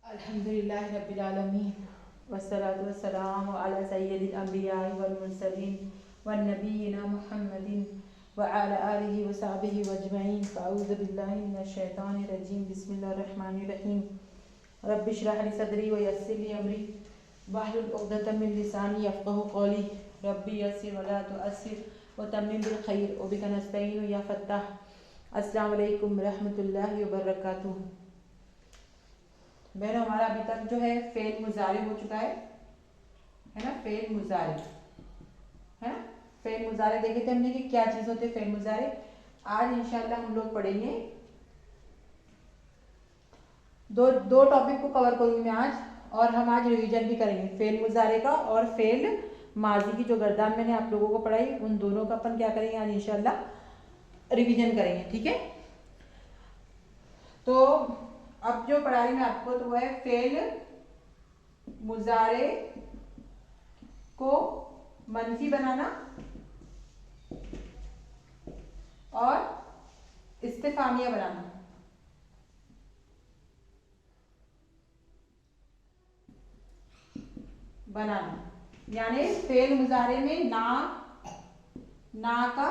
अल्हम्दुलिल्लाहि रब्बिल आलमीन वस्सलातु वस्सलामु अला सय्यिदिल अंबिया'i वल मुरसलीन वन नबिय्यिना मुहम्मदिन व अला आलिहि व सहबिहि अजमईन। अऊज़ु बिल्लाहि मिनश शैतानिर रजीम। बिस्मिल्लाहिर रहमानिर रहीम। रब्बि इश्रह ली सदरी व यस्सिर ली अमरी वहलुल उक़दतम मिन लिसानी यफ़क़हू क़ौली। रब्बि यस्सिर व ला तुअस्सिर व तम्मिम बिल खैर व बिका नस्तईनु या फ़त्ताह। अस्सलामु अलैकुम रहमतुल्लाहि व बरकातुहू। बहनों, हमारा अभी तक जो है फेल मुजारे हो चुका है ना। फेल मुजारे है ना। फेल मुजारे देखे थे हमने कि क्या चीज होते हैं फेल मुजारे। आज इंशाल्लाह हम लोग पढ़ेंगे दो टॉपिक को कवर करूंगी मैं आज, और हम आज रिवीजन भी करेंगे फेल मुजारे का और फेल माजी की जो गर्दान मैंने आप लोगों को पढ़ाई, उन दोनों का अपन क्या करेंगे आज इंशाल्लाह रिवीजन करेंगे। ठीक है, तो अब जो पढ़ा रही मैं आपको तो वो है फेल मुजारे को मनफी बनाना और इस्तिफामिया बनाना यानी फेल मुजारे में ना का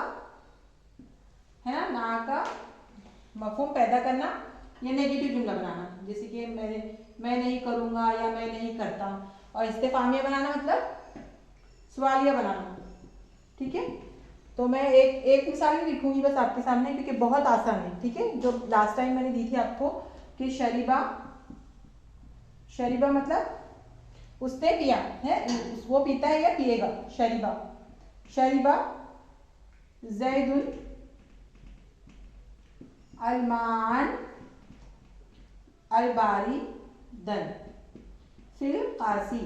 है ना, ना का मफहूम पैदा करना या नेगेटिव जुमला बनाना, जैसे कि मैं नहीं करूंगा या मैं नहीं करता। और इस्तिफामिया बनाना मतलब सवालिया बनाना। ठीक है, तो मैं एक मिसाल ही लिखूंगी बस आपके सामने, क्योंकि बहुत आसान है। ठीक है, जो लास्ट टाइम मैंने दी थी आपको कि शरीबा मतलब उसने पिया है, वो पीता है या पिएगा। शरीबा ज़ैदुन अलमान अलबारी दन फिल कासी,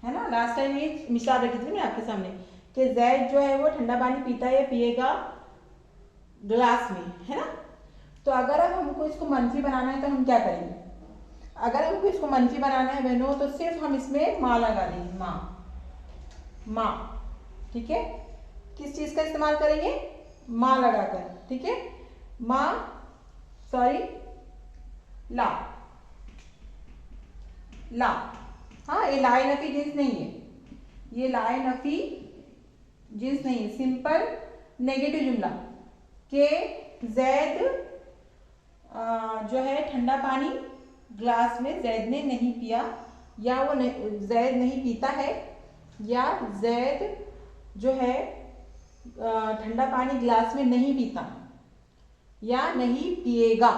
है ना। लास्ट टाइम ये मिसाल रखी थी मैं आपके सामने कि जैद जो है वो ठंडा पानी पीता है या पिएगा ग्लास में, है ना। तो अगर अब हमको इसको मनफी बनाना है तो हम क्या करेंगे। अगर हमको इसको मनफी बनाना है बहनों तो सिर्फ हम इसमें माँ लगा देंगे, माँ। ठीक है, किस चीज का इस्तेमाल करेंगे, माँ लगाकर। ठीक है, ला। हाँ, ये लाए नफी जिन्स नहीं है, ये लाए नफी जिन्स नहीं है, सिंपल नेगेटिव जुमला के जैद जो है ठंडा पानी ग्लास में जैद ने नहीं पिया, या वो जैद नहीं पीता है, या जैद जो है ठंडा पानी ग्लास में नहीं पीता या नहीं पिएगा।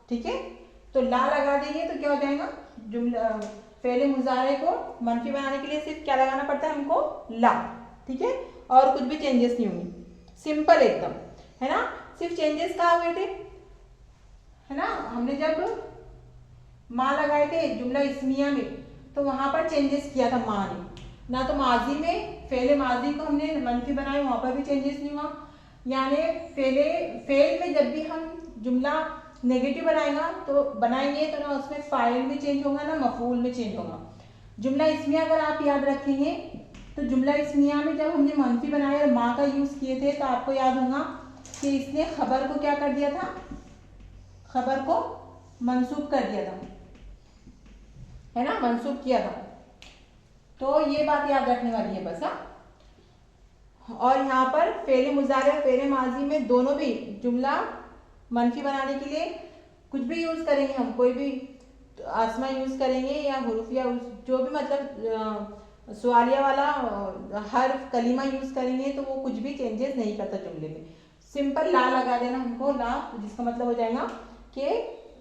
ठीक है, तो ला लगा देंगे तो क्या हो जाएगा, जुमला फेले मुजारे को मनफी बनाने के लिए सिर्फ क्या लगाना पड़ता है हमको, ला। ठीक है, और कुछ भी चेंजेस नहीं होंगे, सिंपल एकदम, है ना। सिर्फ चेंजेस कहाँ हुए थे, है ना, हमने जब माँ लगाए थे जुमला इस्मिया में तो वहां पर चेंजेस किया था माँ ने ना। तो माजी में फेले माजी को हमने मनफी बनाया, वहां पर भी चेंजेस नहीं हुआ। यानी फेल में जब भी हम जुमला नेगेटिव बनाएंगे तो ना उसमें फाइल में चेंज होगा ना मफूल में चेंज होगा। जुमला इस्मिया अगर आप याद रखेंगे तो जुमला इस्मिया में जब हमने मनफी बनाया और माँ का यूज किए थे तो आपको याद होगा कि इसने खबर को क्या कर दिया था, खबर को मंसूब कर दिया था, है ना, मंसूब किया था। तो ये बात याद रखने वाली है बस। हाँ, और यहाँ पर फेले मुजारे और फेले माजी में दोनों भी जुमला मनफी बनाने के लिए कुछ भी यूज करेंगे हम, कोई भी आसमा यूज करेंगे या हुरूफ या जो भी मतलब सवालिया वाला हर्फ कलीमा यूज करेंगे तो वो कुछ भी चेंजेस नहीं करता जुमले में। सिंपल ला लगा देना हमको, ला, जिसका मतलब हो जाएगा कि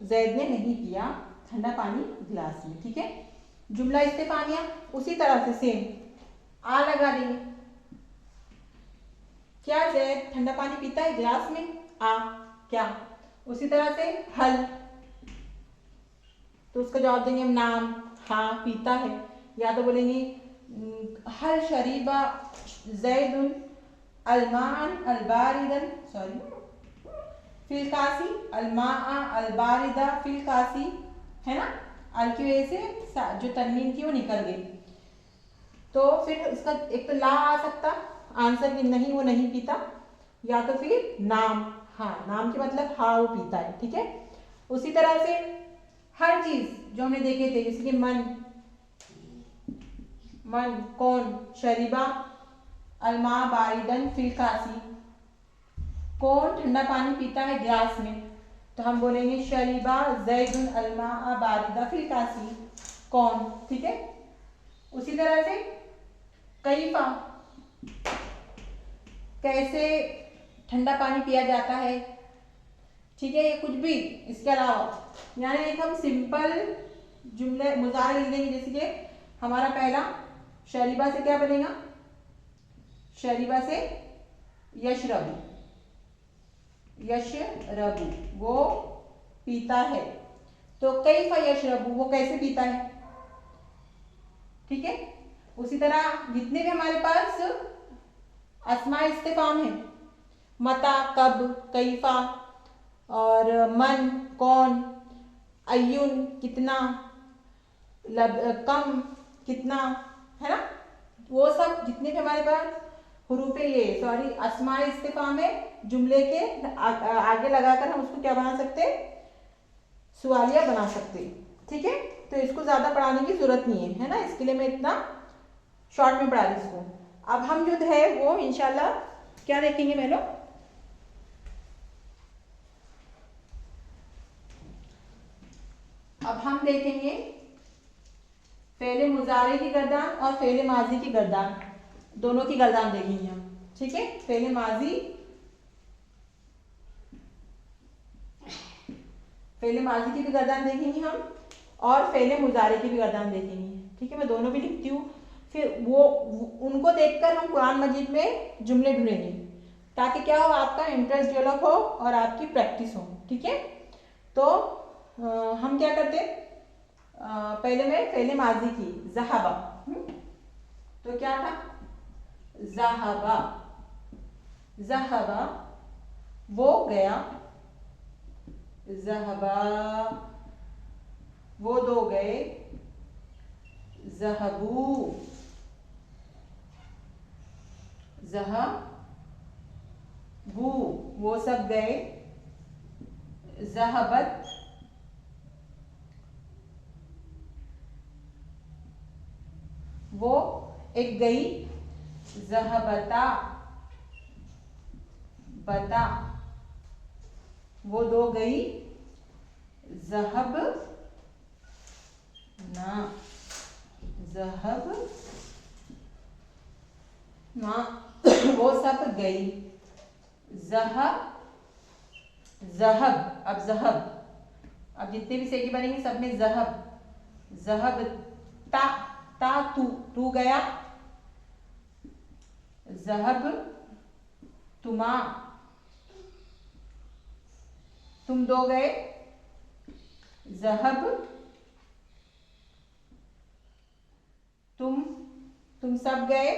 जैद ने नहीं पिया ठंडा पानी गिलास में। ठीक है, जुमला इस्तिफामिया उसी तरह से सेम आ लगा देंगे, क्या जैद ठंडा पानी पीता है गिलास में, आ क्या। उसी तरह से हल, तो उसका जवाब देंगे हम नाम, हाँ पीता है, या तो बोलेंगे हल शरीबा जैदुन अलमान अलबारिदन फिल कासी, अलमा अलबारिदा फिल कासी, है ना। अल की वजह से जो तनवीन थी वो निकल गई, तो फिर इसका एक तो ला आ सकता आंसर कि नहीं वो नहीं पीता, या तो फिर नाम, हाँ नाम के मतलब हाँ वो पीता है। ठीक है, उसी तरह से हर चीज जो हमने देखे थे, जैसे कि मन, मन कौन, शरीबा अलमा बारिदन फिल कासी, कौन ठंडा पानी पीता है गिलास में, तो हम बोलेंगे शरीबा जैदुन अलमा बारिदा फिल कासी, कौन। ठीक है, उसी तरह से कैफा, कैसे ठंडा पानी पिया जाता है। ठीक है, ये कुछ भी इसके अलावा, यानी एक हम सिंपल जुमले मुजारे लिख देंगे, जैसे कि हमारा पहला शरीबा से क्या बनेगा, शरीबा से यशरबु, यशरबु वो पीता है, तो कैफा यशरबु वो कैसे पीता है। ठीक है, उसी तरह जितने भी हमारे पास अस्मा इस्तिफाम है, मता कब, कैफा, और मन कौन, अय्युन कितना, कम कितना, है ना, वो सब जितने भी हमारे पास हुरूफे ये सॉरी अस्मा इस्तिफाम है, जुमले के आगे लगाकर हम उसको क्या बना सकते, सवालिया बना सकते। ठीक है, तो इसको ज्यादा पढ़ाने की जरूरत नहीं है ना, इसके लिए मैं इतना शॉर्ट में पढ़ा रही इसको। अब हम जो है वो इंशाल्लाह क्या देखेंगे बहनों, अब हम देखेंगे फेले मुजारे की गर्दान और फेले माजी की गर्दान, दोनों की गर्दान देखेंगे हम। ठीक है, फेले माजी, फेले माजी की भी गर्दान देखेंगे हम और फेले मुजारे की भी गर्दान देखेंगे। ठीक है, मैं दोनों भी लिखती हूँ, फिर वो उनको देखकर हम कुरान मजीद में जुमले ढूंढेंगे, ताकि क्या हो, आपका इंटरेस्ट डेवलप हो और आपकी प्रैक्टिस हो। ठीक है, तो हम क्या करते, पहले मैं पहले माजी की जहाबा, तो क्या था, जहाबा, जहाबा वो गया, जहाबा वो दो गए, जहबू जहबू वो सब गए, जहबत वो एक गई, जहबता बता वो दो गई, जहब ना, जहब ना वो सब गई, जहब जहब, अब जहब, अब जितने भी सेगी बनेंगे सब में जहब, जहब ता, ता तू, तू गया, जहब तुमा तुम दो गए, जहब तुम सब गए,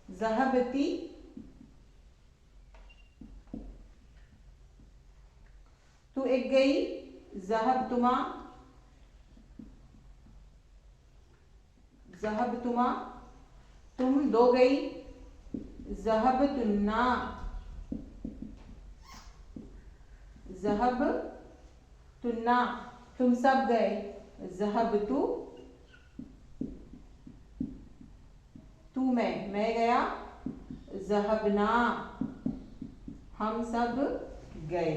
जहबती तू एक गई, जहब तुमा, जहब तुमा तुम दो गई, जहब तुन्ना, जहब तुन्ना तुम सब गए, जहब तू मैं गया, जहबना हम सब गए।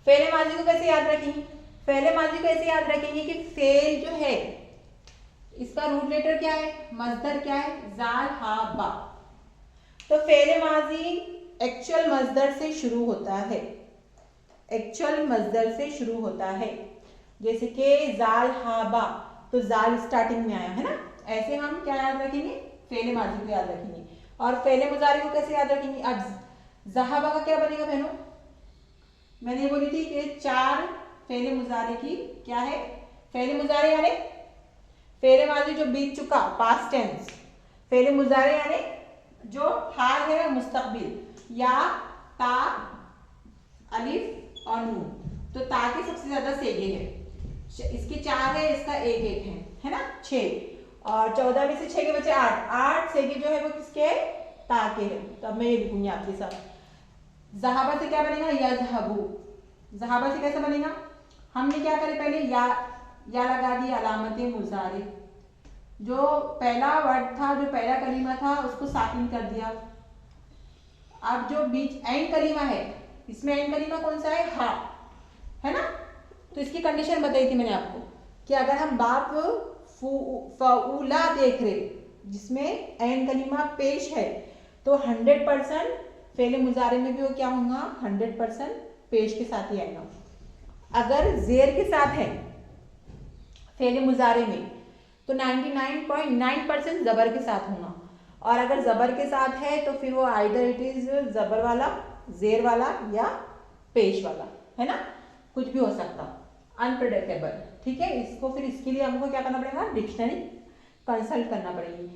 फेले माजी को कैसे याद रखेंगे, फेले माजी को ऐसे याद रखेंगे कि फेल जो है इसका रूट लेटर क्या है, मजदर क्या है, जाल हा बा, तो फेले माजी एक्चुअल मजदर से शुरू होता है, एक्चुअल मजदर से शुरू होता है, जैसे कि जाल हाबा, तो जाल स्टार्टिंग में आया है ना, ऐसे हम क्या याद रखेंगे, फेले माजी को याद रखेंगे। और फेले मुजारी को कैसे याद रखेंगे, अब जहाबा का क्या बनेगा बहनों, मैंने ये बोली थी कि 4 फेले मुजारे की क्या है, फेले मुजारे यानी फेले माजी जो बीत चुका पास्ट टेंस, फेले मुजारे यानी जो हाल है मुस्तकबिल, या ता अलिफ और नून, तो ता के सबसे ज्यादा सेगे है, इसके 4 है, इसका 1 है ना 6, और 14 में से 6 के बचे 8 सेगे जो है वो किसके है, ता के है। तो अब मैं ये लिखूंगी आपके साथ, जहाबा से क्या बनेगा, यजहबू, जहाबा से कैसे बनेगा, हमने क्या करे पहले या लगा दी अलामत मुजारे, जो पहला वर्ड था, जो पहला कलीमा था उसको साकिन कर दिया। अब जो बीच एंड कलीमा है, इसमें एंड कलीमा कौन सा है, हा, है ना। तो इसकी कंडीशन बताई थी मैंने आपको कि अगर हम बाप फऊला देख रहे जिसमें एंड कलीमा पेश है तो 100% फेले मुजारे में भी वो क्या होगा, 100% पेश के साथ ही आएगा। अगर जेर के साथ है फेले मुजारे में तो 99.9% जबर के साथ होगा, और अगर जबर के साथ है तो फिर वो आइदर इट इज जबर वाला, जेर वाला या पेश वाला, है ना, कुछ भी हो सकता, अनप्रेडिक्टेबल। ठीक है, इसको फिर इसके लिए हमको क्या करना पड़ेगा, डिक्शनरी कंसल्ट करना पड़ेगी।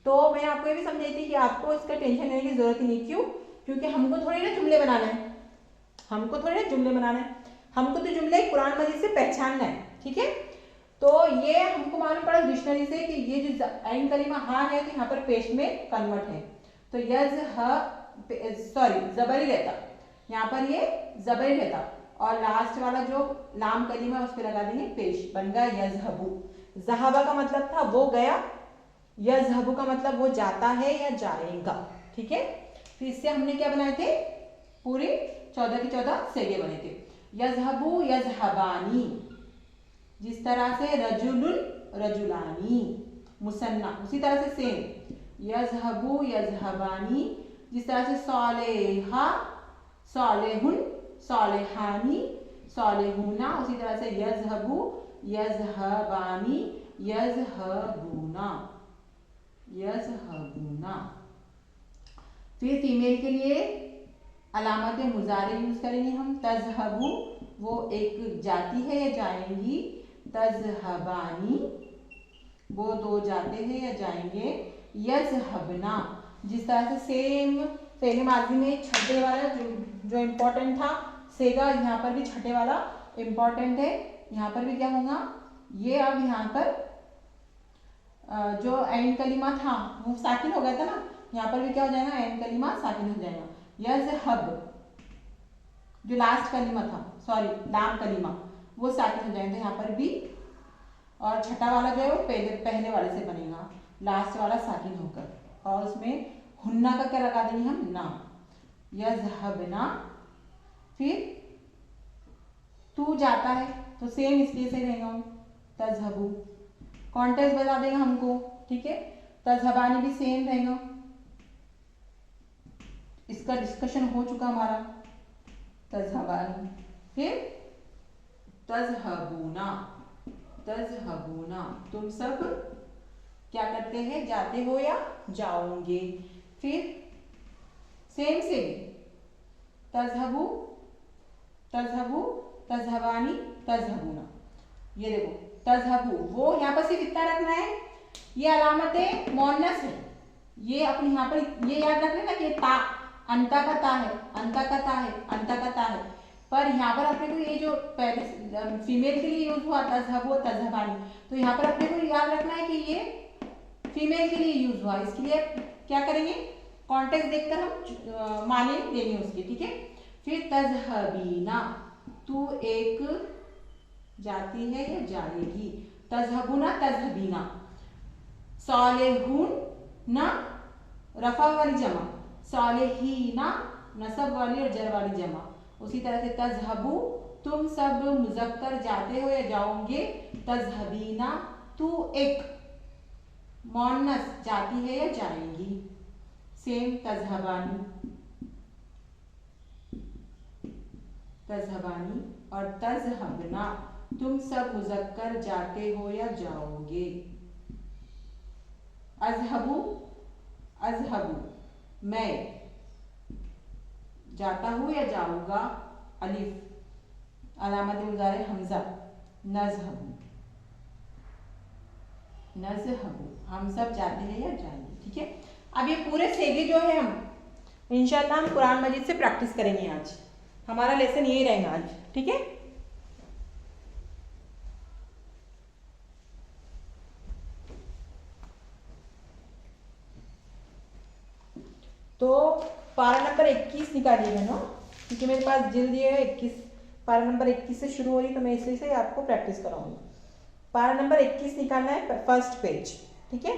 तो मैंने आपको ये भी समझाई थी कि आपको इसका टेंशन लेने की जरूरत ही नहीं। क्यों? क्योंकि हमको थोड़ी ना जुमले बनाना है, हमको थोड़ी ना जुमले बनाना है, हमको तो जुमले कुरान मजीद से पहचानना है। ठीक है, तो ये हमको मालूम पड़ा डिक्शनरी से कि ये जो एंड कलीमा हाँ है तो यहाँ पर पेश में कन्वर्ट है, तो सॉरी जबर ही रहता, यहाँ पर ये जबर ही रहता, और लास्ट वाला जो लाम कलीमा उस पर लगा देंगे पेश, बन गया यजहबू। जहाबा का मतलब था वो गया, यजहबू का मतलब वो जाता है या जाएगा। ठीक है, फिर इससे हमने क्या बनाए थे, पूरे 14 के 14 सेगे बने थे। यजहबू यजहबानी, जिस तरह से रजुलुन रजुलानी मुसन्ना, उसी तरह से सेम यजहबू यजहबानी, जिस तरह से सालेहा सालेहुन सालेहानी सालेहुना, उसी तरह से यजहबू यजहबानी यजहबूना यजहबूना। फिर फीमेल के लिए अलामत मुजारे यूज करेंगे हम, तजहबू वो एक जाती है या जाएंगी, तजहबानी वो दो जाते हैं या जाएंगे, यजहबना जिस तरह से सेम फेले माजी में छठे वाला जो इम्पोर्टेंट था सेगा, यहाँ पर भी छठे वाला इम्पोर्टेंट है, यहाँ पर भी क्या होगा, ये अब यहाँ पर जो एंड कलीमा था वो साकिन हो गया था ना, यहाँ पर भी क्या हो जाएगा, एंड कलीमा साकिन हो जाएगा। यजहब जो लास्ट कलीमा था, सॉरी लाम कलीमा, वो साकिन हो जाएगा यहाँ पर भी, और छठा वाला जो है वो पहले वाले से बनेगा, लास्ट वाला साकिन होकर, और उसमें हुन्ना का क्या लगा देंगे हम, ना, यजहबना। फिर तू जाता है तो सेम इसलिए से रहेगा तजहबू, कॉन्टेक्स्ट बता देगा हमको। ठीक है, तजहबानी भी सेम रहेगा, इसका डिस्कशन हो चुका हमारा, तजहबानी। फिर तजहबूना, तजहबूना तुम सब क्या करते हैं, जाते हो या जाओगे। फिर सेम से तजहबू तजहबू तजहबानी तजहबूना, ये देखो तजहबू वो यहाँ पर सिर्फ इतना रखना है, ये अलामत मोनस है, ये अपने यहाँ पर ये याद रखना ना कि ता अंता का ता है, अंता का ता है, अंता का ता है, पर यहाँ पर अपने को ये जो पहले फीमेल के लिए यूज हुआ तजहबू तजहबानी, तो यहाँ पर अपने को याद रखना है कि ये फीमेल के लिए यूज हुआ, इसके लिए क्या करेंगे, कॉन्टेक्स्ट देखकर हम माने लेंगे उसके। ठीक है, फिर तजहबीना तू एक जाती है या जाएगी, तजहबुना तजहबीना, सालेहून ना रफा वाली जमा, सालेहीना नसब वाली और जर वाली जमा, उसी तरह से तजहबू तुम सब मुजक्कर जाते हो या जाओगे, तजहबीना तू एक मोन्नस जाती है या जाएंगी, सेम तजहबानी तजहबानी, और तजहबना तुम सब मुजक्कर जाते हो या जाओगे। अजहबू अजहबू मैं जाता हूँ या जाऊंगा, अलिफ अलामत मुजारे हमजा, नजहबू नजहबू हम सब जाते हैं या जाएंगे। ठीक है, अब ये पूरे सेगे जो है हम इंशाल्लाह हम कुरान मजीद से प्रैक्टिस करेंगे, आज हमारा लेसन यही रहेगा आज। ठीक है, तो पारा नंबर 21 निकालिएगा ना, क्योंकि मेरे पास जिल्द ये है 21 पारा नंबर 21 से शुरू हो रही, तो मैं इसलिए से आपको प्रैक्टिस कराऊंगी। पारा नंबर 21 निकालना है, फर्स्ट पेज, ठीक है।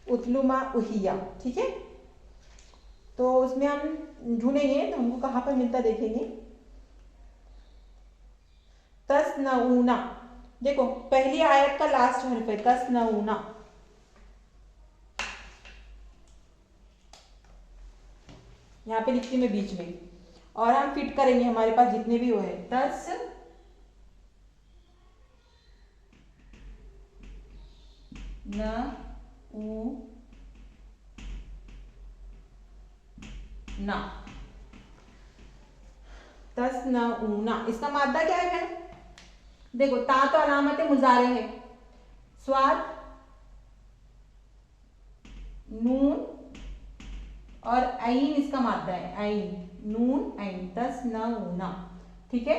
उतलुमा उहिया, ठीक है। तो उसमें हम ढूंढेंगे तो हमको कहाँ पर मिलता देखेंगे। तस्नऊना, देखो पहली आयत का लास्ट हर्फ है तस्नऊना, यहाँ पे लिखती मैं बीच में, और हम फिट करेंगे हमारे पास जितने भी वो है। तस न उ ना, तस न ऊना, इसका मादा क्या है? देखो ता तो अलामत मुजारे है, स्वाद नून और ऐन इसका मादा है, ऐन, नून ऐन, तस न ऊना, ठीक है।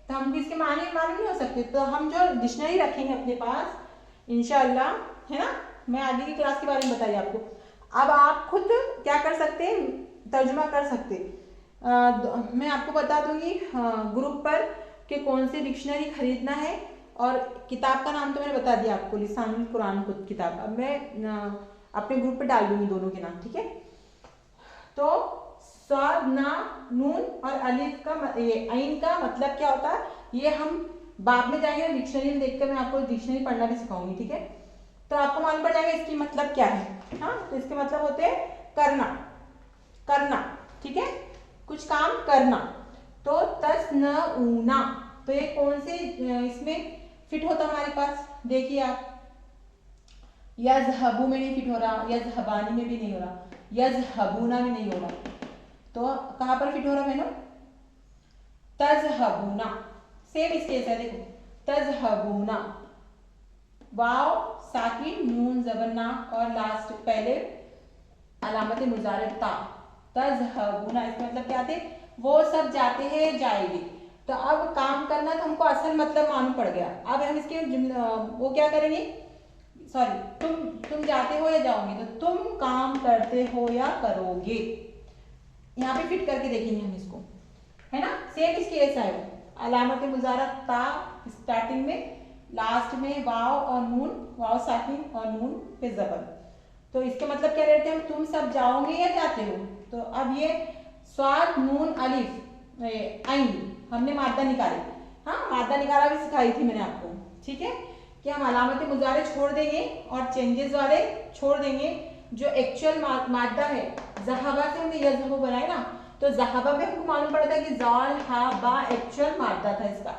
तो हम इसके माने मालूम नहीं हो सकते, तो हम जो डिक्शनरी रखेंगे अपने पास इंशाअल्लाह, है ना, मैं आगे की क्लास के बारे में बताइए आपको। अब आप खुद क्या कर सकते हैं, तर्जुमा कर सकते। मैं आपको बता दूंगी ग्रुप पर कि कौन सी डिक्शनरी खरीदना है, और किताब का नाम तो मैंने बता दिया आपको, लिसानुल कुरान किताब। अब मैं अपने ग्रुप पे डाल दूंगी दोनों के नाम, ठीक है। तो स्वाद ना नून और अलिफ का ये ऐन का मतलब क्या होता है, ये हम बाद में जाएंगे डिक्शनरी में देखकर, मैं आपको डिक्शनरी पढ़ना भी सिखाऊंगी, ठीक है। तो आपको मालूम पड़ जाएगा इसकी मतलब क्या है। हाँ, तो इसके मतलब होते हैं करना, करना, ठीक है, कुछ काम करना। तो तस न ऊना, तो ये कौन से इसमें फिट होता हमारे पास, देखिए आप, यज़हबू में नहीं फिट हो रहा, यज़हबानी में भी नहीं हो रहा, यज़हबूना में नहीं हो रहा, तो कहां पर फिट हो रहा बहनों, तज़हबूना, सेम स्पेस है, देखो तज़हबूना, वाव साकिन नून जबरना और लास्ट पहले अलामत मुजारे ता, तज़हबूना, इसका मतलब क्या थे, वो सब जाते हैं जाएंगे। तो अब काम करना तो हमको असल मतलब मालूम पड़ गया। अब हम इसके वो क्या करेंगे, सॉरी, तुम जाते हो या जाओगे, तो तुम काम करते हो या करोगे, यहाँ पे फिट करके देखेंगे हम इसको, है ना। सेम इसके ऐसा है, अलामत मुजारा ता स्टार्टिंग में, लास्ट में वाव और नून, वाव साकिन और नून पे जबर। तो इसके मतलब क्या रहते हैं, तुम सब जाओगे या जाते हो। तो अब ये स्वाद नून अलिफ ऐन हमने मादा निकाली, हाँ मादा निकाला भी सिखाई थी मैंने आपको, ठीक है, कि हम अलामत मुजारे छोड़ देंगे और चेंजेस वाले छोड़ देंगे। जो एक्चुअल मादा है, जहाबा से हमने यज़हबू बनाया ना, तो जहाबा में हमको मालूम पड़ा था कि जाल हा बा एक्चुअल मादा था इसका,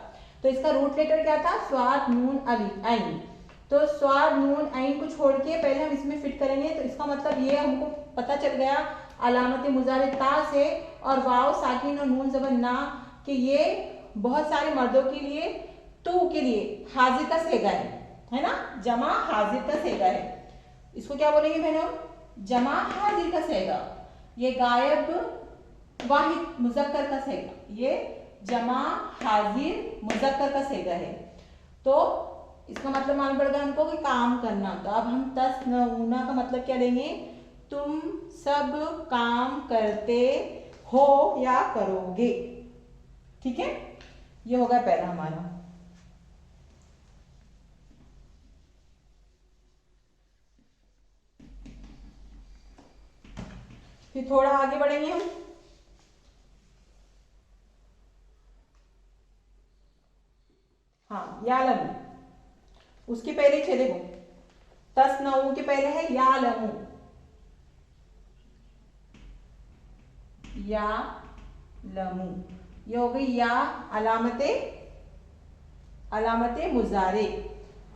तो इसका रूट लेटर क्या था, स्वाद नून अलिफ ऐन। तो स्वाद नून ऐन को छोड़ के पहले हम इसमें फिट करेंगे। तो इसका मतलब ये हमको पता चल गया अलामत मुजारे ता से और वाव साकिन और नून जबर ना, कि ये बहुत सारे मर्दों के लिए, तू के लिए हाजिर का सेगा है ना, जमा हाजिर का सेगा है। इसको क्या बोलेंगे बहनों, जमा हाजिर का सेगा। ये गायब वाहिद मुजक्कर का सेगा, ये जमा हाजिर मुजक्कर का सेगा है। तो इसका मतलब मालूम पड़ गया हमको कि काम करना। तो अब हम तस्नऊना का मतलब क्या लेंगे, तुम सब काम करते हो या करोगे, ठीक है। ये होगा पहला हमारा। फिर थोड़ा आगे बढ़ेंगे हम, हाँ यालमू, उसके पहले छे देखो, तस्नऊ के पहले है यालमू, या लमू, ये हो गई या अलामते, अलामते मुजारे।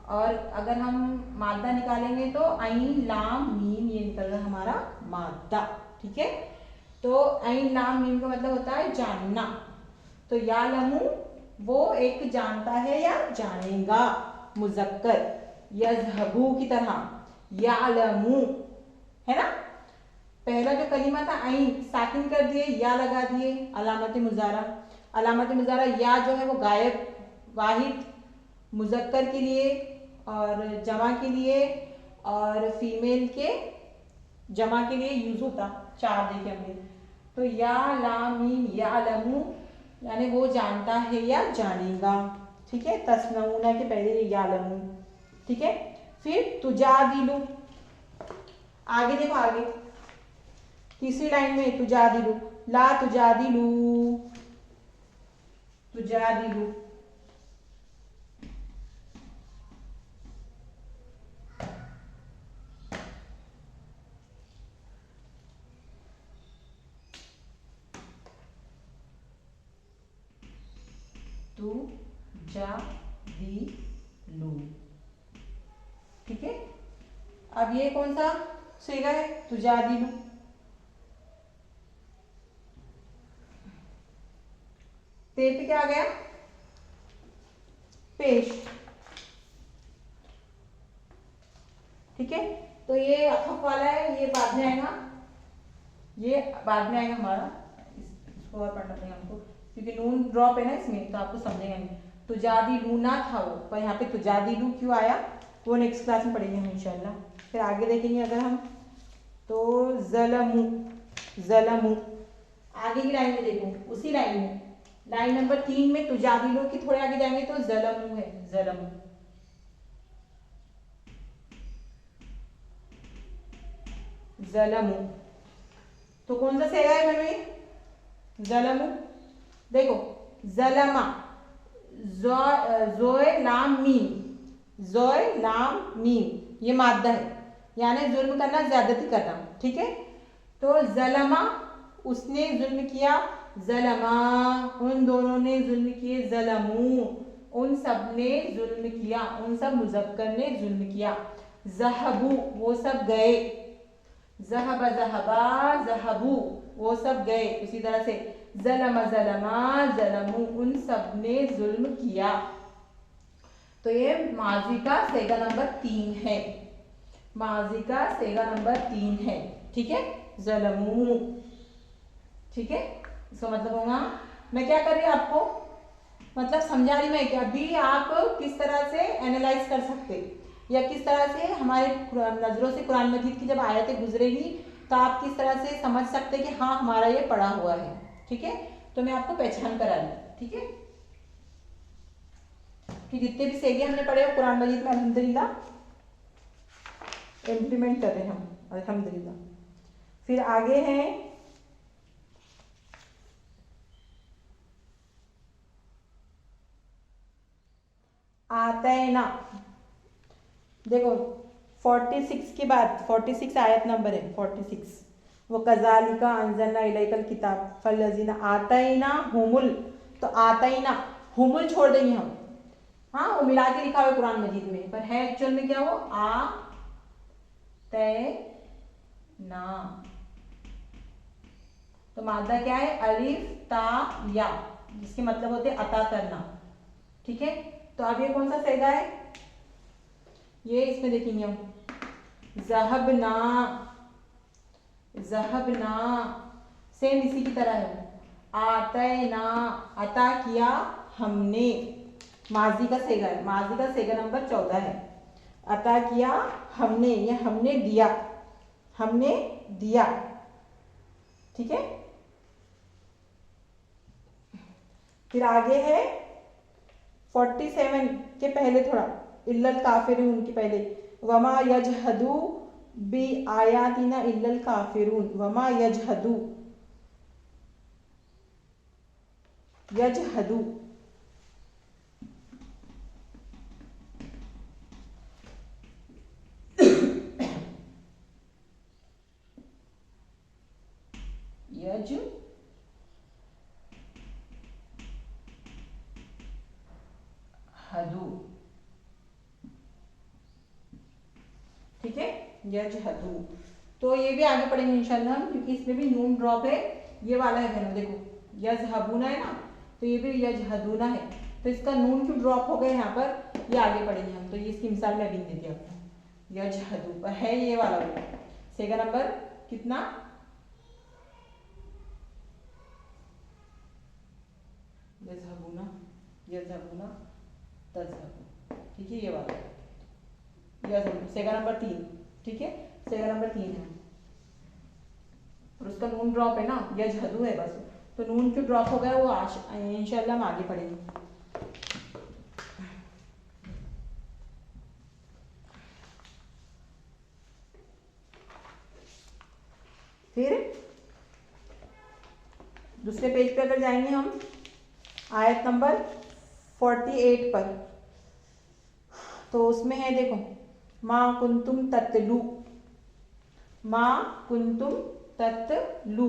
और अगर हम मादा निकालेंगे तो ऐन लाम मीम, ये निकल रहा हमारा मादा, ठीक है। तो ऐन लाम मीम का मतलब होता है जानना। तो या लमू वो एक जानता है या जानेगा, मुजक्कर, यज़हबू की तरह या लमू, है ना। पहला जो कलीमा था ऐन साकिन कर दिए, या लगा दिए, अलामत मुजारा, अलामत मुजारा या जो है वो गायब वाहिद मुजक्कर के लिए और जमा के लिए और फीमेल के जमा के लिए यूज होता, चार देखे हमने। तो या लाम मीम या लमू यानी वो जानता है या जानेगा, ठीक है। तस्नऊना के पहले ये यालमू, ठीक है। फिर तुजादिलु, आगे देखो आगे तीसरी लाइन में तुजादिलु, ला तुजादिलु, तुजादिलु, तुजादिलु, ठीक है। अब ये कौन सा सीगा है, तुजादिलु। ते पे क्या आ गया, पेश, ठीक है। तो ये अखफ वाला है, ये बाद में आएगा, ये बाद में आएगा हमारा, इसको और पढ़ना पड़ेगा हमको क्योंकि नून ड्रॉप है ना इसमें, तो आपको समझेंगे नहीं। तुजादिलू ना था वो, पर यहाँ पे तुजादिलू क्यों आया वो नेक्स्ट क्लास में पढ़ेंगे हम इंशाल्लाह। फिर आगे देखेंगे अगर हम, तो ज़लमू, ज़लमू, आगे की लाइन में देखो, उसी लाइन में लाइन नंबर 3 में तुजादिलू की थोड़े आगे जाएंगे तो ज़लमू है, ज़लमू, ज़लमू। तो कौन सा सेगा है मैंने, ज़लमू, देखो ज़लमा, जोए लाम मीम, जोए लाम मीम, ये मादा है, यानी जुल्म करना, ज्यादती करना, ठीक है। तो ज़लमा, उसने जुल्म किया, ज़लमा, उन दोनों ने जुल्म किए, ज़लमू, उन सब ने जुल्म किया, उन सब मुज़क्कर ने जुल्म किया। ज़हबू, वो सब गए, ज़हबा ज़हबा ज़हबू, वो सब गए। उसी तरह से ज़लमा ज़लमा ज़लमू, उन सब ने जुल्म किया। तो ये माजी का सेगा नंबर 3 है, माजी का सेगा नंबर 3 है, ठीक है, ज़लमू, ठीक है। इसका मतलब होगा, मैं क्या कर रही हूँ आपको मतलब समझा रही मैं कि अभी आप किस तरह से एनालाइज कर सकते या किस तरह से हमारे नजरों से कुरान मजीद की जब आयतें गुजरेगी तो आप किस तरह से समझ सकते कि हाँ हमारा ये पढ़ा हुआ है, ठीक है। तो मैं आपको पहचान करा दी, ठीक है, कि जितने भी सेगे हमने पढ़े हो कुरान मजीद में अल्हम्दुलिल्लाह इम्प्लीमेंट कर रहे हैं हम, अल्हम्दुलिल्लाह। फिर आगे हैं आतैना, देखो 46 के बाद 46 आयत नंबर है 46, वो कज़ालिका अंज़लना इलैकल किताब फल्लज़ीना आतैना हुमुल, तो आतैना हुमुल छोड़ देंगे हम, हाँ वो मिला के लिखा हुआ कुरान मजीद में, पर है एक्चुअल में क्या, वो आ तय ना, तो मादा क्या है, अलिफ ता या, जिसके मतलब होते अता करना, ठीक है। तो अब ये कौन सा सेगा है, ये इसमें देखेंगे हम, ज़हबना, ज़हबना सेम इसी की तरह है, आतैना, अता किया हमने, माजी का सेगा है, माजी का सेगा नंबर 14 है, अता किया हमने, ये हमने दिया, हमने दिया, ठीक है। फिर आगे है 47 के पहले थोड़ा, इल्लल काफिरून के पहले, वमा यजहदू बी आयातिना इल्लल काफिरून, वमा यजहदू, यजहदू, यज हदू, ठीक है, यजहदू। तो ये भी आगे पढ़ेंगे इंशाल्लाह हम, क्योंकि इसमें भी नून ड्रॉप है, ये वाला है बहनों, देखो यजहबूना है ना, तो ये भी यजहदूना है, तो इसका नून क्यों ड्रॉप हो गया यहाँ पर, ये आगे पढ़ेंगे हम। तो ये इसकी मिसाल मैं अभी देती हूँ आपको, यजहदू पर है ये वाला वो सेगा नंबर कितना, यजहबूना, यजहबूना तजहबू, ठीक है, ये वाला यजहबू सेगा नंबर 3, ठीक है, सेगा नंबर 3 है और उसका नून ड्रॉप है ना, यजहदू है बस, तो नून क्यों ड्रॉप हो गया वो इंशाल्लाह हम आगे पढ़ेंगे। फिर दूसरे पेज पे अगर जाएंगे हम आयत नंबर 48 पर, तो उसमें है देखो, माँ कुंतुम तत्लू, माँ कुंतुम तत्लू,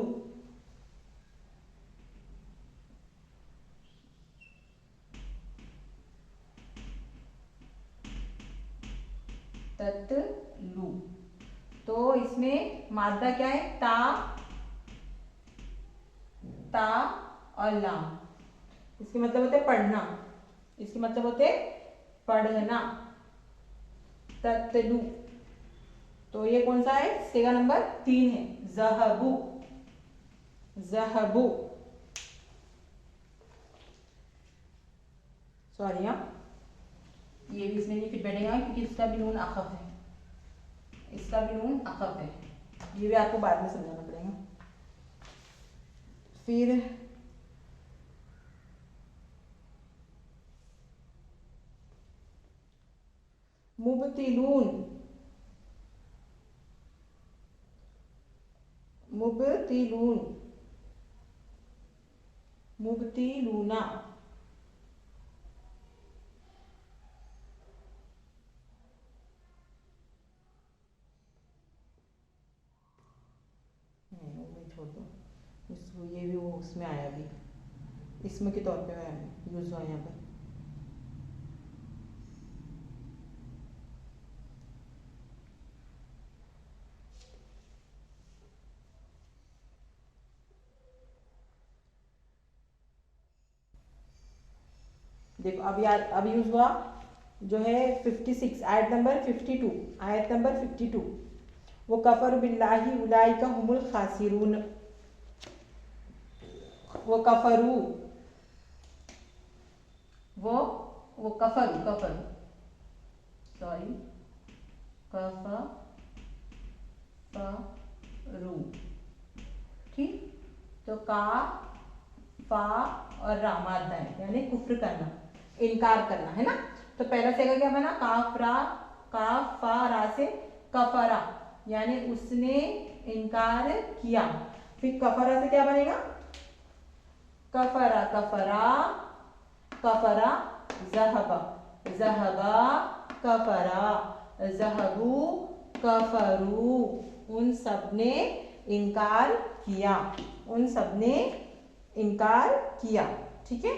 तत्लू। तो इसमें मादा क्या है? ता, ता और लाम। इसके मतलब होते पढ़ना, इसके मतलब होते पढ़ना, तत्लू। तो ये कौन सा है? सेगा नंबर 3 है, ज़हबू, ज़हबू। सॉरी हाँ, ये भी इसमें नहीं फिट बैठेगा क्योंकि इसका भी नून अखफ है, इसका भी नून अखफ है, ये भी आपको बाद में समझाना पड़ेगा। फिर मुबतिलून, मुबतिलून, मुबतिलूना। छोड़ दो इसको, ये भी वो उसमें आया अभी, इसमें के तौर पे आया, यूज हुआ यहाँ पर। देखो अब यूज हुआ जो है 56, आयत नंबर 52, आयत नंबर 52, वो कफर बिल्लाहि उलाइका हुमुल खासिरून, वो कफरू, वो कफरू, कफरू, सॉरी, कफरू, ठीक। तो का, फा और रा मादा है, यानी कुफ्र करना, इनकार करना, है ना। तो पहला सेगा क्या बना? काफरा, काफ फा रा से कफरा, यानी उसने इनकार किया। फिर कफरा से क्या बनेगा? कफरा, कफरा, कफरा, ज़हबा, ज़हबा, कफरा, ज़हबू, कफरू। उन सब ने इनकार किया, उन सब ने इनकार किया, ठीक है।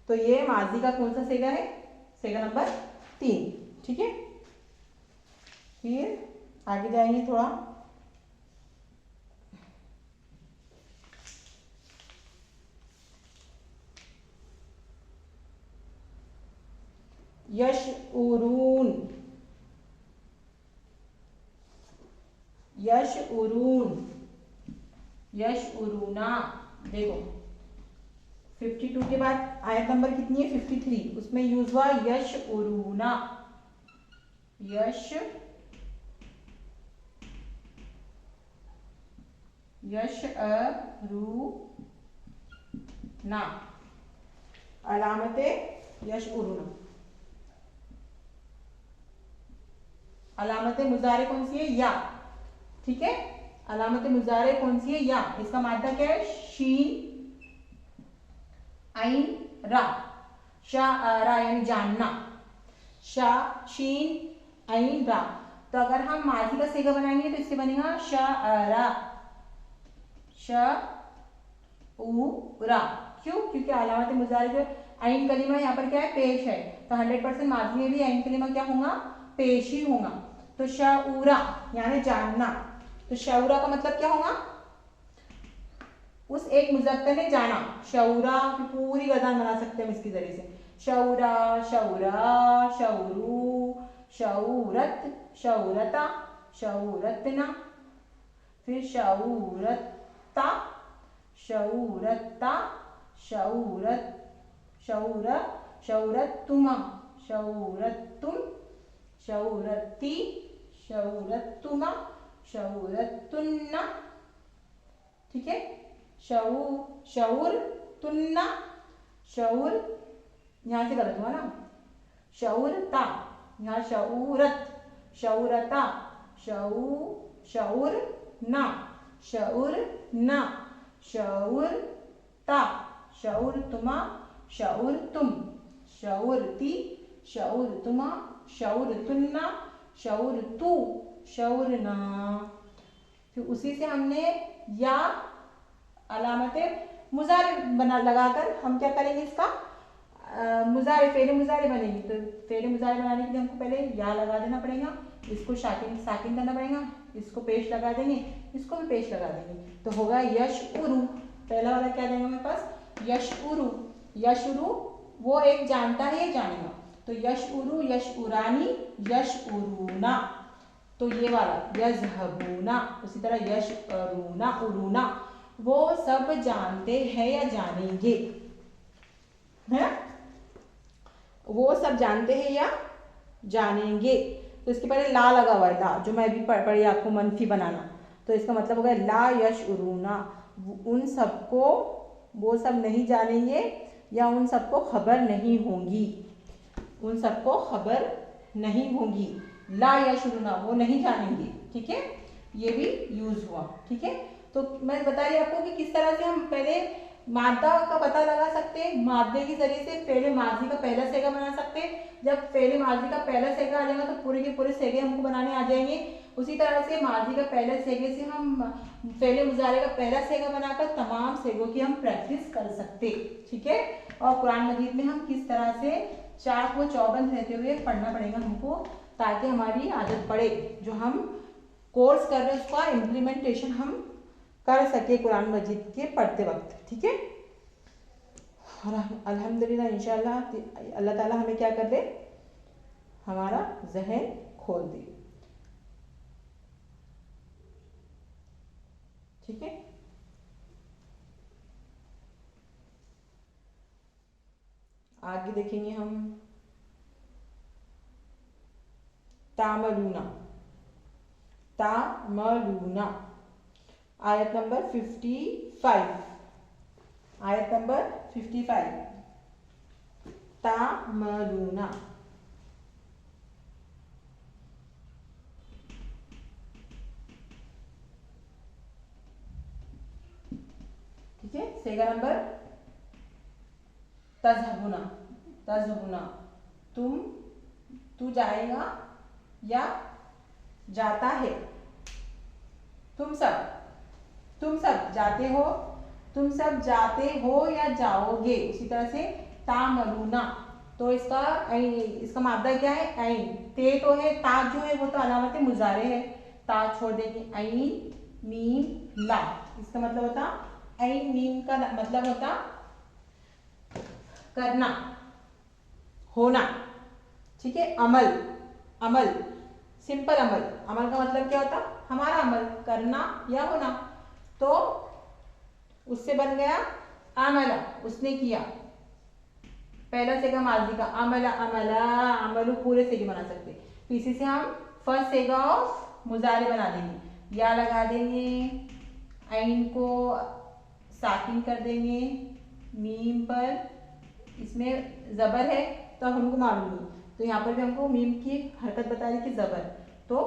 तो ये माजी का कौन सा सेगा है? सेगा नंबर 3, ठीक है। फिर आगे जाएंगे थोड़ा, यशउरून, यशउरून, यशउरूना। देखो 52 के बाद आयत नंबर कितनी है? 53, उसमें यूज हुआ यशउरूना, यशअरूना, अलामते यशउरूना। अलामत मुजारे कौन सी है? या, ठीक है। अलामत मुजारे कौन सी है? या। इसका मादा क्या है? शीन, आइन, रा, शा रा यानी जानना, शा, शीन, आइन, रा। तो अगर हम माजी का सेगा बनाएंगे तो इससे बनेगा शाअरा, शाउरा। क्यों? क्योंकि अलामत मुजारे जो आइन कलीमा यहाँ पर क्या है? पेश है। तो 100% माजी में भी आइन कलीमा क्या होगा? पेश ही होगा। तो शाउरा यानी जानना। तो शाउरा का मतलब क्या होगा? उस एक मुजक्कर ने जाना। शौरा की पूरी गजान बना सकते हैं हम इसके जरिए से। शौरा, शौरा, शौरू, शौरत, शौरता, शौरतना, फिर शौरता, शौरता, शौरत, शौर, शौरतुमा, शौरतुम, शौरती, शौरतुमा, शौरतुन्ना, ठीक है। शऊर तुन्ना, शऊर यहाँ से गलत हुआ ना, शऊरता, यहाँ शऊरत, शऊरता, शऊर ना, शऊर ना, शऊरता, शऊर तुमा, शऊर तुम, शऊरती, शऊर तुमा, शऊर तुन्ना, शऊर तू, शऊर ना। फिर उसी से हमने या अलामत मुजारे बना लगाकर हम क्या करेंगे, इसका मुजारे फेरे मुजारे बनेगी। तो फेरे मुजारे बनाने के लिए हमको पहले या लगा देना पड़ेगा, इसको साकिन करना पड़ेगा, इसको पेश लगा देंगे, इसको भी पेश लगा देंगे, तो होगा यशउरु। पहला वाला क्या देंगे हमारे पास, यशउरु। यशउरु वो एक जानता है, ये जानेगा, तो यशउरु, यशउरानी, यशउरूना। तो ये वाला यज़हबूना, उसी तरह यशअरूना, उरूना, वो सब जानते हैं या जानेंगे, है, वो सब जानते हैं या जानेंगे। तो इसके पहले ला लगा हुआ है, ला, जो मैं भी पढ़ी आपको मनफी बनाना, तो इसका मतलब हो गया ला यशउरूना, उन सबको वो सब नहीं जानेंगे या उन सबको खबर नहीं होगी, उन सबको खबर नहीं होगी, ला यशउरूना, वो नहीं जानेंगे, ठीक है, ये भी यूज हुआ, ठीक है। तो मैं बता रही आपको कि किस तरह से हम पहले मादा का पता लगा सकते हैं, मादे के जरिए से पहले माजी का पहला सेगा बना सकते हैं। जब पहले माजी का पहला सेगा आ जाएगा तो पूरे के पूरे सेगे हमको बनाने आ जाएंगे। उसी तरह से माजी का पहले सेगे से हम पहले मुजारे का पहला सेगा बनाकर तमाम सेगों की हम प्रैक्टिस कर सकते, ठीक है। और कुरान मजीद में हम किस तरह से चाक व चौबंद रहते हुए पढ़ना पड़ेगा हमको, ताकि हमारी आदत पड़े, जो हम कोर्स कर रहे हैं उसका इम्प्लीमेंटेशन हम कर सके कुरान मजीद के पढ़ते वक्त, ठीक है। और अल्हम्दुलिल्लाह इंशाअल्लाह अल्लाह ताला हमें क्या कर दे, हमारा जहन खोल दे, ठीक है। आगे देखेंगे हम तामलूना, तामलूना, आयत नंबर 55, आयत नंबर 55, तामलूना, ठीक है। सेगा नंबर तज़हबुना, तज़हबुना, तू जाएगा या जाता है, तुम सब जाते हो, तुम सब जाते हो या जाओगे। उसी तरह से तामलूना, तो इसका मादा क्या है, ऐन, ते तो है, ता जो है वो तो अलामत मुजारे है, ता छोड़ देंगे, ऐन मीम ला, इसका मतलब होता, ऐन मीम का मतलब होता करना, होना, ठीक है। अमल सिंपल अमल का मतलब क्या होता, हमारा अमल करना या होना, तो उससे बन गया अमला, उसने किया, पहला सेगा माजी का, अमला अमला, अमलू पूरे सेगे बना सकते। इसी से हम फर्स्ट सेगा ऑफ मुजारे बना देंगे, या लगा देंगे, ऐन को साकिन कर देंगे, मीम पर इसमें जबर है तो हमको मालूम नहीं, तो यहाँ पर भी हमको मीम की हरकत बता रही कि जबर, तो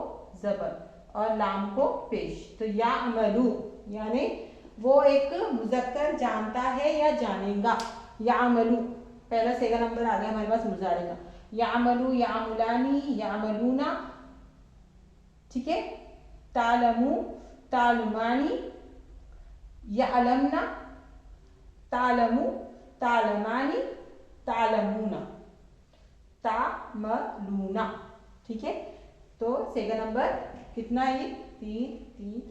जबर, और लाम को पेश, तो या अमलू, यानी वो एक मुजक्कर जानता है या जानेगा, या अमलू, पहला सेगा नंबर आ गया हमारे पास मुजारे का, या अमलू, या अमुलानी, या अमलूना, ठीक है। तालमू, तालुमानी, या अलमना, तालमू, तालमानी, तालमूना, तामलूना, ठीक है। तो सेगा नंबर कितना है, ये 3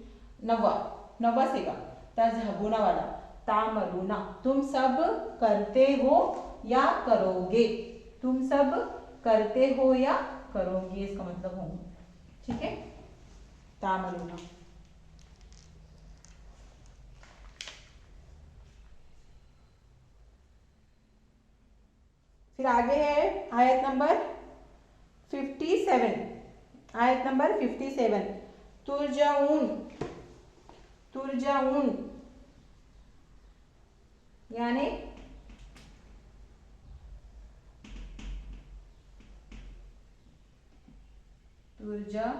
नवा सेगा, तज़हबूना वाला, तामलूना, तुम सब करते हो या करोगे, तुम सब करते हो या करोगे, इसका मतलब होगा, ठीक है, तामलूना। फिर आगे है आयत नंबर 57, आयत नंबर 57, तुरजाऊन, तुरजाऊन, यानी तुर्जउना,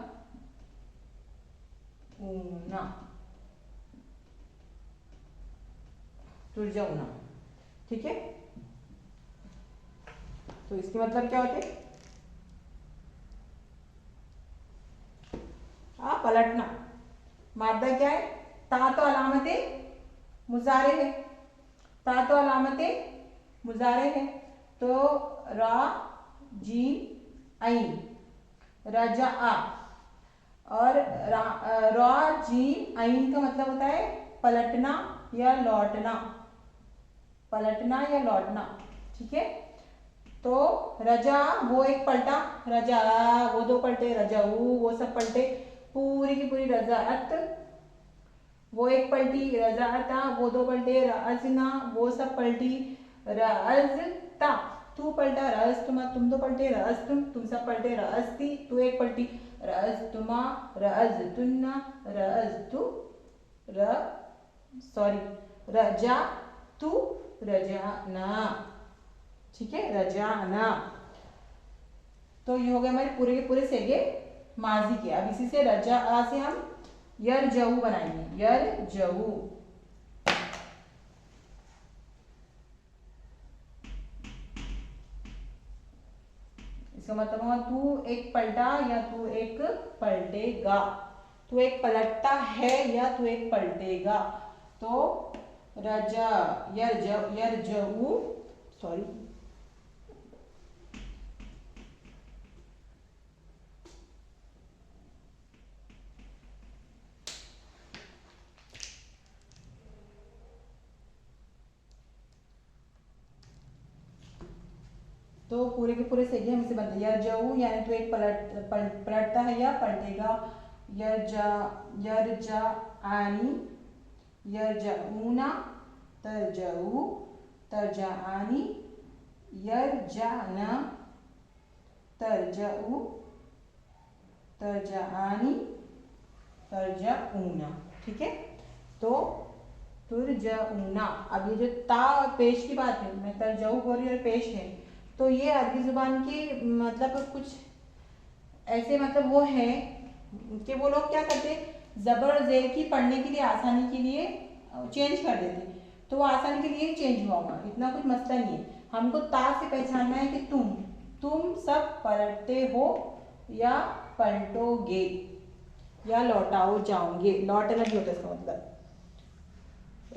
तुर्जउना। ठीक है, तो इसके मतलब क्या होते? पलटना। मादा क्या है? ता तो अलामते मुजारे है, ता तो अलामते मुजारे है। तो रा जीम आइन, रजा आ। और रा जीम आइन का मतलब होता है पलटना या लौटना, पलटना या लौटना। ठीक है, तो रजा वो एक पलटा, रजा वो दो पलटे, रजाऊ वो सब पलटे, पूरी की पूरी रजाअत वो एक पलटी, रजाअता वो दो पलटे, रअजना वो सब पलटी, रअजता तू पलटा, रअजतुमा तुम दो पलटे, रअजतुम तुम सब पलटे, रअजती तू एक पलटी, रअजतुमा रअजतुन्ना रअजतु र सॉरी रजा तू रजाना। ठीक है, रजाना। तो ये हो गए हमारे पूरे के पूरे सेगे माजी के। अब इसी से रजा आ से हम यरजऊ बनाएंगे, यरजऊ। इसका मतलब हुआ तू एक पलटा या तू एक पलटेगा, तू एक पलटता है या तू एक पलटेगा। तो रजा यरजऊ सॉरी तो पूरे के पूरे सेगे हम इसे बनते हैं यरजऊ, यानी तो एक पलटता है या पलटेगा। यरजा यरजा आनी, यरजाऊना, तरजऊ, तरजाआनी, यरजाना, तरजऊ, तरजाआनी, तरजऊना। ठीक है, तो तुरजऊना। अब ये जो ता पेश की बात है, मैं तरजऊ बोल रही हूँ और पेश है, तो ये अरबी जुबान की मतलब कुछ ऐसे मतलब वो है कि वो लोग क्या करते, जबर और जेर की पढ़ने के लिए आसानी के लिए चेंज कर देते, तो वो आसानी के लिए चेंज हुआ होगा, इतना कुछ मसला नहीं है। हमको ता से पहचानना है कि तुम सब पलटते हो या पलटोगे या लौटाओ जाओगे। लौटना भी होता है इसका मतलब,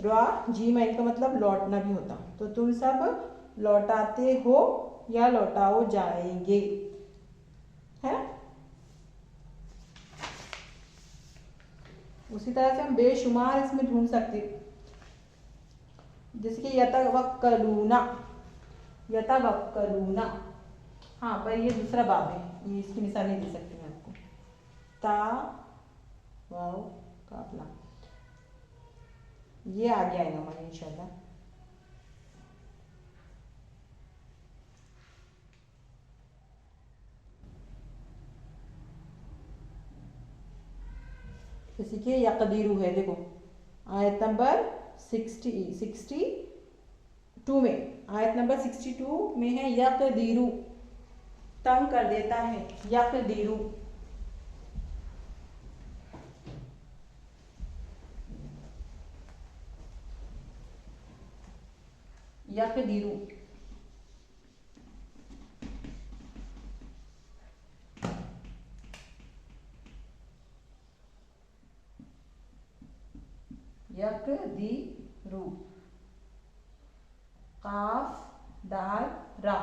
रा जी मैन का मतलब लौटना भी होता, तो तुम सब लौटाते हो या लौटाओ जाएंगे, है। उसी तरह से हम बेशुमार इसमें ढूंढ सकते, जैसे कि यतवक्कलूना, यतवक्कलूना। हाँ पर ये दूसरा बाब है, ये इसकी मिसाल नहीं दे सकती मैं आपको। ता वाव काफला, ये आगे आएगा हमारे इंशाल्लाह। जैसे कि यकदीरू है, देखो आयत नंबर 62 में, आयत नंबर 62 में है यकदीरू, तंग कर देता है, यकदीरू। यकदीरू यकदीरू, काफ दाल रा,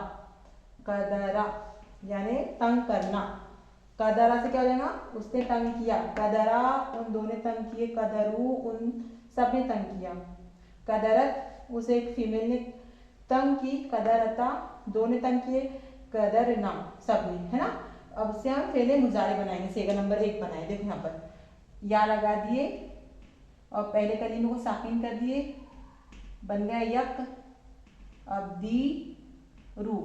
कदरा यानी तंग करना। कदरा से क्या हो जाएगा, उसने तंग किया, कदरा उन दो ने तंग किए, कदरू उन सब ने तंग किया, कदरत उसे एक फीमेल ने तंग की, कदरता दो ने तंग किए, कदरना सब ने, है ना। अब से हम फेले मुजारे बनाएंगे, सेगा नंबर 1 बनाए, देखो यहाँ पर या लगा दिए और पहले कलीमे को साकिन कर दिए, बन गया यक। अब दी रू,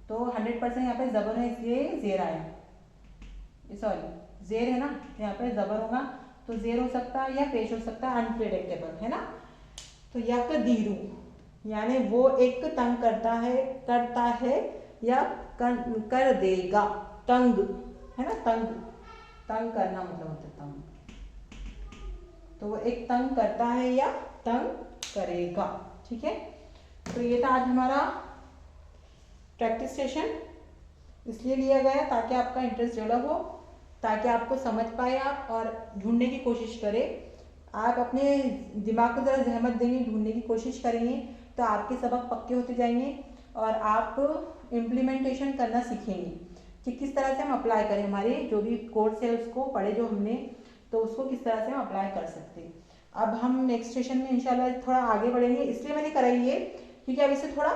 तो 100% यहाँ पे जबर है इसलिए जेर आया, सॉरी जेर है ना, यहाँ पे जबर होगा तो जेर हो सकता है या पेश हो सकता है, अनप्रेडिक्टेबल है ना। तो यक दीरू, यानी वो एक तंग करता है या कर देगा। तंग है ना, तंग करना मतलब होता है तंग। तो वो एक तंग करता है या तंग करेगा। ठीक है, तो ये था आज हमारा प्रैक्टिस सेशन। इसलिए लिया गया ताकि आपका इंटरेस्ट डेवलप हो, ताकि आपको समझ पाए आप और ढूंढने की कोशिश करें। आप अपने दिमाग को ज़रा जहमत देंगे, ढूंढने की कोशिश करेंगे तो आपके सबक पक्के होते जाएंगे और आप इम्प्लीमेंटेशन करना सीखेंगे कि किस तरह से हम अप्लाई करें। हमारे जो भी कोर्स है उसको पढ़े जो हमने, तो उसको किस तरह से हम अप्लाई कर सकते हैं। अब हम नेक्स्ट सेशन में इंशाल्लाह थोड़ा आगे बढ़ेंगे। इसलिए मैंने करा ये क्योंकि अब इससे थोड़ा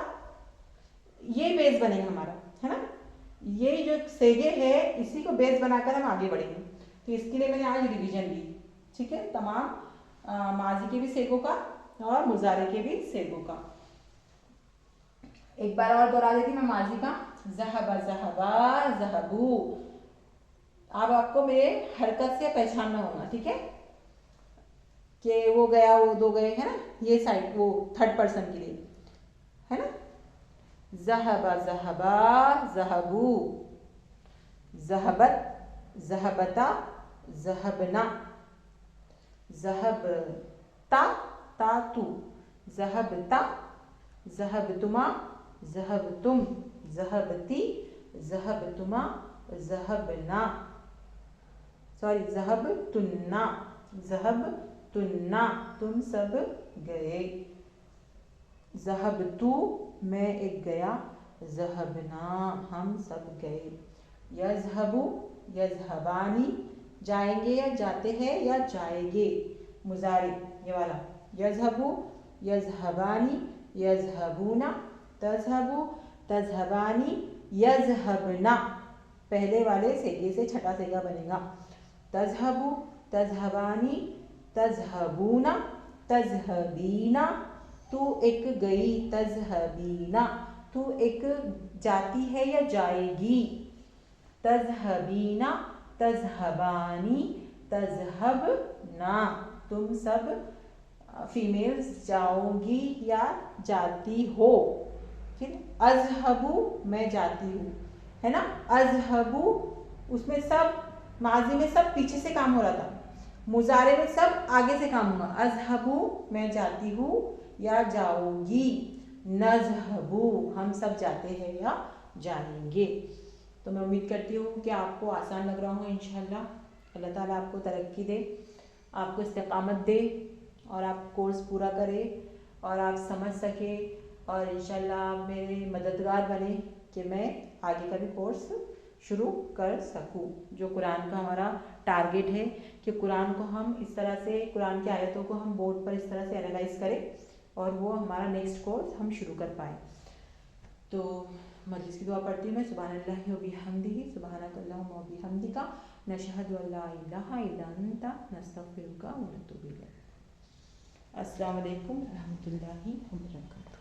ये बेस बनेगा हमारा, है ना। ये जो सेगे है इसी को बेस बनाकर हम आगे बढ़ेंगे। तो इसके लिए मैंने आज रिवीजन ली। ठीक है, तमाम माजी के भी सेगों का और मुजारे के भी सेगों का। एक बार और दोहरा देती मैं माजी का। ज़हबा ज़हबा ज़हबू। अब आपको मेरे हरकत से पहचानना होगा, ठीक है, कि वो गया वो दो गए, है ना। ये साइड वो थर्ड पर्सन के लिए है ना। ज़हबा ज़हबा ज़हबू, ज़हबत ज़हबता ज़हबना, ज़हबता तातु, ज़हबता ज़हबतुमा ज़हबतुम, ज़हबती ज़हबतुमा ज़हबना, सॉरी ज़हबतुन्ना ज़हबतुन्ना, तुम सब गए। ज़हबतु मैं एक गया, ज़हबना हम सब गए। यज़हबु यज़हबानी जाएंगे या जाते हैं या जाएंगे, मुजारे ये वाला। यज़हबु यज़हबानी यज़हबूना, तज़हबु तज़हबानी यज़हबना, पहले वाले सेगे से छठा सेगा बनेगा। तज़हबु तज़हबानी तज़हबूना तज़हबीना, तू एक गई, तज़हबीना तू एक जाती है या जाएगी। तज़हबीना तज़हबानी तज़हबना, तुम सब फीमेल्स जाओगी या जाती हो। ठीक है, अज़हबू मैं जाती हूँ, है ना। अज़हबू उसमें सब माजी में सब पीछे से काम हो रहा था, मुजारे में सब आगे से काम हुआ। अज़हबू मैं जाती हूँ या जाऊंगी, नज़हबू हम सब जाते हैं या जाएंगे। तो मैं उम्मीद करती हूँ कि आपको आसान लग रहा होगा इंशाल्लाह। अल्लाह ताला आपको तरक्की दे, आपको इस्तिकामत दे और आप कोर्स पूरा करें और आप समझ सके और इंशाल्लाह आप मेरे मददगार बने कि मैं आगे का भी कोर्स शुरू कर सकूं। जो कुरान का हमारा टारगेट है कि कुरान को हम इस तरह से, कुरान की आयतों को हम बोर्ड पर इस तरह से एनालाइज करें और वो हमारा नेक्स्ट कोर्स हम शुरू कर पाएँ। तो मजलिस की दुआ पढ़ती हूँ मैं। सुब्हानल्लाहि व बिहम्दिही, सुब्हानकल्लाहुम्मा व बिहम्दिका, नशहदु अल्ला इलाहा इल्ला अंता, नस्तगफिरुका व नतूबु इलैक। अस्सलामु अलैकुम व रहमतुल्लाहि व बरकातुहू।